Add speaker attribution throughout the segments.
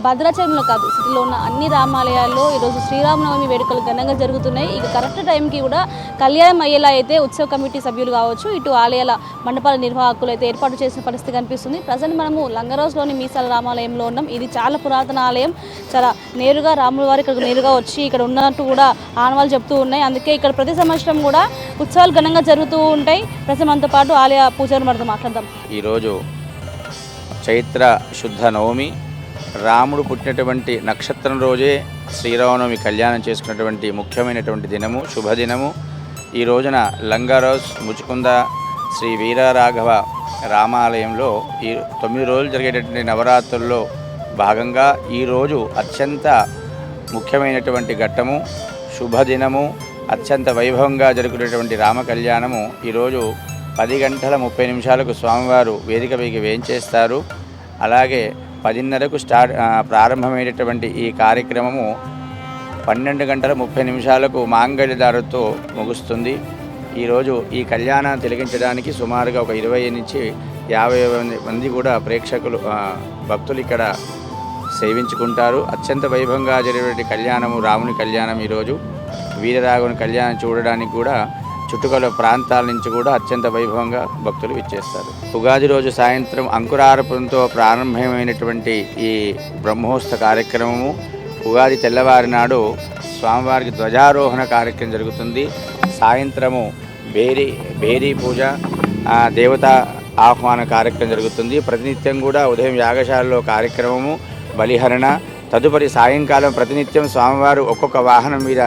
Speaker 1: భద్రాచలంలో కాదు సిటీలో ఉన్న అన్ని రామాలయాల్లో ఈరోజు శ్రీరామనవమి వేడుకలు ఘనంగా జరుగుతున్నాయి. ఇక కరెక్ట్ టైంకి కూడా కళ్యాణం అయ్యేలా అయితే ఉత్సవ కమిటీ సభ్యులు కావచ్చు, ఇటు ఆలయాల మండపాల నిర్వాహకులు అయితే ఏర్పాటు చేసిన పరిస్థితి కనిపిస్తుంది. ప్రజెంట్ మనము లంగరోజులోని మీసాల రామాలయంలో ఉన్నాం. ఇది చాలా పురాతన ఆలయం. చాలా నేరుగా రాముల వారు ఇక్కడ నేరుగా వచ్చి ఇక్కడ ఉన్నట్టు కూడా ఆనవాళ్ళు చెప్తూ ఉన్నాయి. అందుకే ఇక్కడ ప్రతి సంవత్సరం కూడా ఉత్సవాలు ఘనంగా జరుగుతూ ఉంటాయి. ప్రతి మనతో పాటు ఆలయ పూజారి మనతో మాట్లాడదాం.
Speaker 2: ఈరోజు చైత్ర శుద్ధ నవమి, రాముడు పుట్టినటువంటి నక్షత్రం రోజే శ్రీరామనవమి కళ్యాణం చేసుకున్నటువంటి ముఖ్యమైనటువంటి దినము, శుభదినము. ఈ రోజున లంగారోజ్ ముచుకుంద శ్రీ వీరరాఘవ రామాలయంలో ఈ 9 రోజులు జరిగేటటువంటి నవరాత్రుల్లో భాగంగా ఈరోజు అత్యంత ముఖ్యమైనటువంటి ఘట్టము, శుభదినము, అత్యంత వైభవంగా జరుగుతున్నటువంటి రామ కళ్యాణము. ఈరోజు 10 గంటల 30 నిమిషాలకు స్వామివారు వేదికపైకి వేంచేస్తారు. అలాగే 10:30కు ప్రారంభమైనటువంటి ఈ కార్యక్రమము 12 గంటల 30 నిమిషాలకు మాంగళ్యదారుతో ముగుస్తుంది. ఈరోజు ఈ కళ్యాణాన్ని తిలకించడానికి సుమారుగా ఒక 20 నుంచి 50 మంది కూడా ప్రేక్షకులు భక్తులు ఇక్కడ సేవించుకుంటారు. అత్యంత వైభవంగా జరిగేటువంటి కళ్యాణము రాముని కళ్యాణం. ఈరోజు వీరరాఘవుని కళ్యాణం చూడడానికి కూడా చుట్టుకొల ప్రాంతాల నుంచి కూడా అత్యంత వైభవంగా భక్తులు విచ్చేస్తారు. ఉగాది రోజు సాయంత్రం అంకురార్పణతో ప్రారంభమైనటువంటి ఈ బ్రహ్మోత్సవ కార్యక్రమము ఉగాది తెల్లవారి నాడు స్వామివారికి ధ్వజారోహణ కార్యక్రమం జరుగుతుంది. సాయంత్రము భేరీ పూజ, దేవతా ఆహ్వాన కార్యక్రమం జరుగుతుంది. ప్రతినిత్యం కూడా ఉదయం యాగశాలలో కార్యక్రమము, బలిహరణ, తదుపరి సాయంకాలం ప్రతినిత్యం స్వామివారు ఒక్కొక్క వాహనం మీద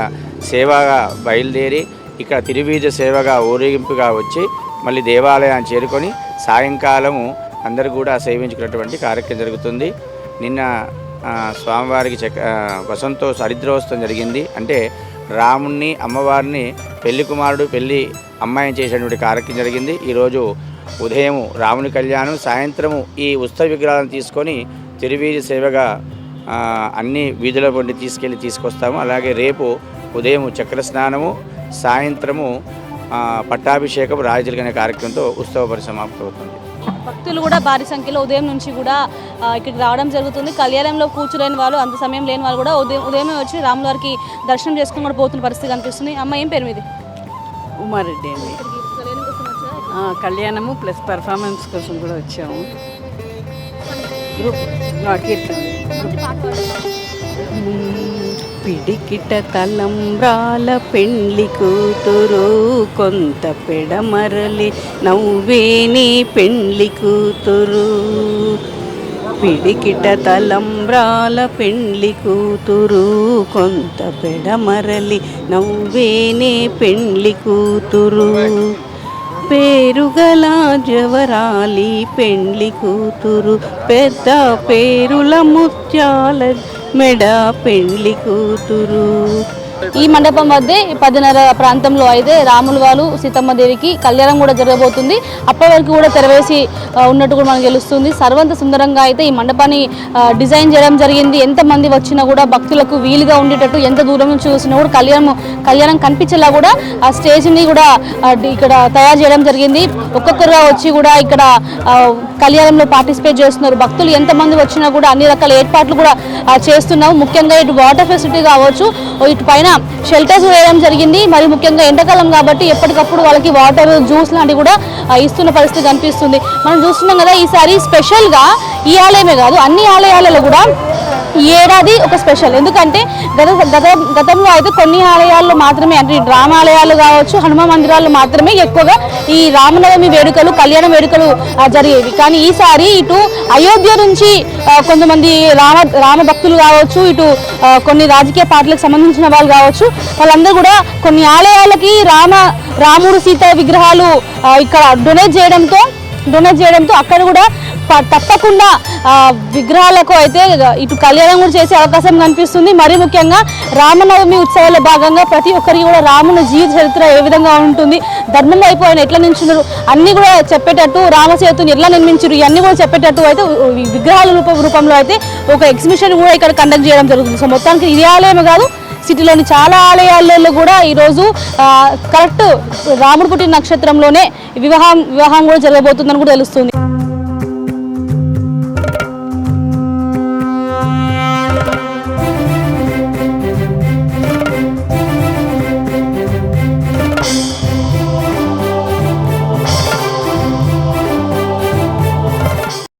Speaker 2: సేవగా బయలుదేరి ఇక్కడ తిరువీధి సేవగా ఊరేగింపుగా వచ్చి మళ్ళీ దేవాలయాన్ని చేరుకొని సాయంకాలము అందరూ కూడా సేవించుకున్నటువంటి కార్యక్రమం జరుగుతుంది. నిన్న స్వామివారికి వసంతో హరిద్రోత్సవం జరిగింది. అంటే రాముణ్ణి అమ్మవారిని పెళ్లి కుమారుడు పెళ్లి అమ్మాయిని చేసేటువంటి కార్యక్రమం జరిగింది. ఈరోజు ఉదయం రాముని కళ్యాణం, సాయంత్రము ఈ ఉత్సవ విగ్రహాలను తీసుకొని తిరువీధి సేవగా అన్ని వీధుల వంటి తీసుకొస్తాము. అలాగే రేపు ఉదయం చక్ర స్నానము, సాయంత్రము పట్టాభిషేకం, రాజతిలకనే కార్యక్రమంతో ఉత్సవ పరిసమాప్తి అవుతుంది.
Speaker 1: భక్తులు కూడా భారీ సంఖ్యలో ఉదయం నుంచి కూడా ఇక్కడికి రావడం జరుగుతుంది. కళ్యాణంలో కూర్చోలేని వాళ్ళు, అంత సమయం లేని వాళ్ళు కూడా ఉదయమే వచ్చి రాముల వారికి దర్శనం చేసుకుని కూడా పోతున్న పరిస్థితి కనిపిస్తుంది. అమ్మ, ఏం పేరు మీది?
Speaker 3: ఉమారెడ్డి అండి. కళ్యాణము ప్లస్ పర్ఫార్మెన్స్ కోసం కూడా వచ్చాము. కీర్తన పిడికిట తలంబ్రాల పెండ్లి కూతురు, కొంత పెడమరలి నవ్వేని పెండ్లి కూతురు. పిడికిట తలంబ్రాల పెండ్లి కూతురు, కొంత పెడమరలి నవ్వేనే పెండ్లి కూతురు. పేరుగల జవరాలి పెండ్లి కూతురు, పెద్ద పేరుల ముత్యాల మెడ పెండ్లి కూతురు.
Speaker 1: ఈ మండపం వద్దే 10:30 ప్రాంతంలో అయితే రాముల వారు సీతమ్మదేవికి కళ్యాణం కూడా జరగబోతుంది. అప్పటి వరకు కూడా తెరవేసి ఉన్నట్టు కూడా మనకు తెలుస్తుంది. సర్వంత సుందరంగా అయితే ఈ మండపాన్ని డిజైన్ చేయడం జరిగింది. ఎంతమంది వచ్చినా కూడా భక్తులకు వీలుగా ఉండేటట్టు, ఎంత దూరం నుంచి చూసినా కూడా కళ్యాణం కనిపించేలా కూడా ఆ స్టేజ్ని కూడా ఇక్కడ తయారు చేయడం జరిగింది. ఒక్కొక్కరుగా వచ్చి కూడా ఇక్కడ కళ్యాణంలో పార్టిసిపేట్ చేస్తున్నారు. భక్తులు ఎంతమంది వచ్చినా కూడా అన్ని రకాల ఏర్పాట్లు కూడా చేస్తున్నాము. ముఖ్యంగా ఇటు వాటర్ ఫెసిలిటీ కావచ్చు, ఇటు పైన షెల్టర్స్ వేయడం జరిగింది. మరి ముఖ్యంగా ఎండాకాలం కాబట్టి ఎప్పటికప్పుడు వాళ్ళకి వాటర్, జ్యూస్ లాంటివి కూడా ఇస్తున్న పరిస్థితి కనిపిస్తుంది. మనం చూస్తున్నాం కదా, ఈసారి స్పెషల్గా ఈ ఆలయమే కాదు అన్ని ఆలయాలలో కూడా ఈ ఏడాది ఒక స్పెషల్. ఎందుకంటే గతంలో అయితే కొన్ని ఆలయాల్లో మాత్రమే, అంటే రామాలయాలు కావచ్చు, హనుమాన్ మందిరాల్లో మాత్రమే ఎక్కువగా ఈ రామనవమి వేడుకలు, కళ్యాణ వేడుకలు జరిగేవి. కానీ ఈసారి ఇటు అయోధ్య నుంచి కొంతమంది రామ భక్తులు కావచ్చు, ఇటు కొన్ని రాజకీయ పార్టీలకు సంబంధించిన వాళ్ళు కావచ్చు, వాళ్ళందరూ కూడా కొన్ని ఆలయాలకి రాముడు సీత విగ్రహాలు ఇక్కడ డొనేట్ చేయడంతో అక్కడ కూడా తప్పకుండా విగ్రహాలకు అయితే ఇటు కళ్యాణం కూడా చేసే అవకాశం కనిపిస్తుంది. మరి ముఖ్యంగా రామనవమి ఉత్సవాల భాగంగా ప్రతి ఒక్కరికి కూడా రాముని జీవిత చరిత్ర ఏ విధంగా ఉంటుంది, ధర్మం వైపు ఆయన ఎట్లా నిల్చున్నారు అన్నీ కూడా చెప్పేటట్టు, రామసేతుని ఎట్లా నిర్మించారు ఇవన్నీ కూడా చెప్పేటట్టు అయితే విగ్రహాల రూపంలో అయితే ఒక ఎగ్జిబిషన్ కూడా ఇక్కడ కండక్ట్ చేయడం జరుగుతుంది. సో మొత్తానికి ఇది ఆలయమే కాదు, సిటీలోని చాలా ఆలయాలలో కూడా ఈరోజు కరెక్ట్ రాముడు పుట్టిన నక్షత్రంలోనే వివాహం కూడా జరగబోతుందని కూడా తెలుస్తుంది.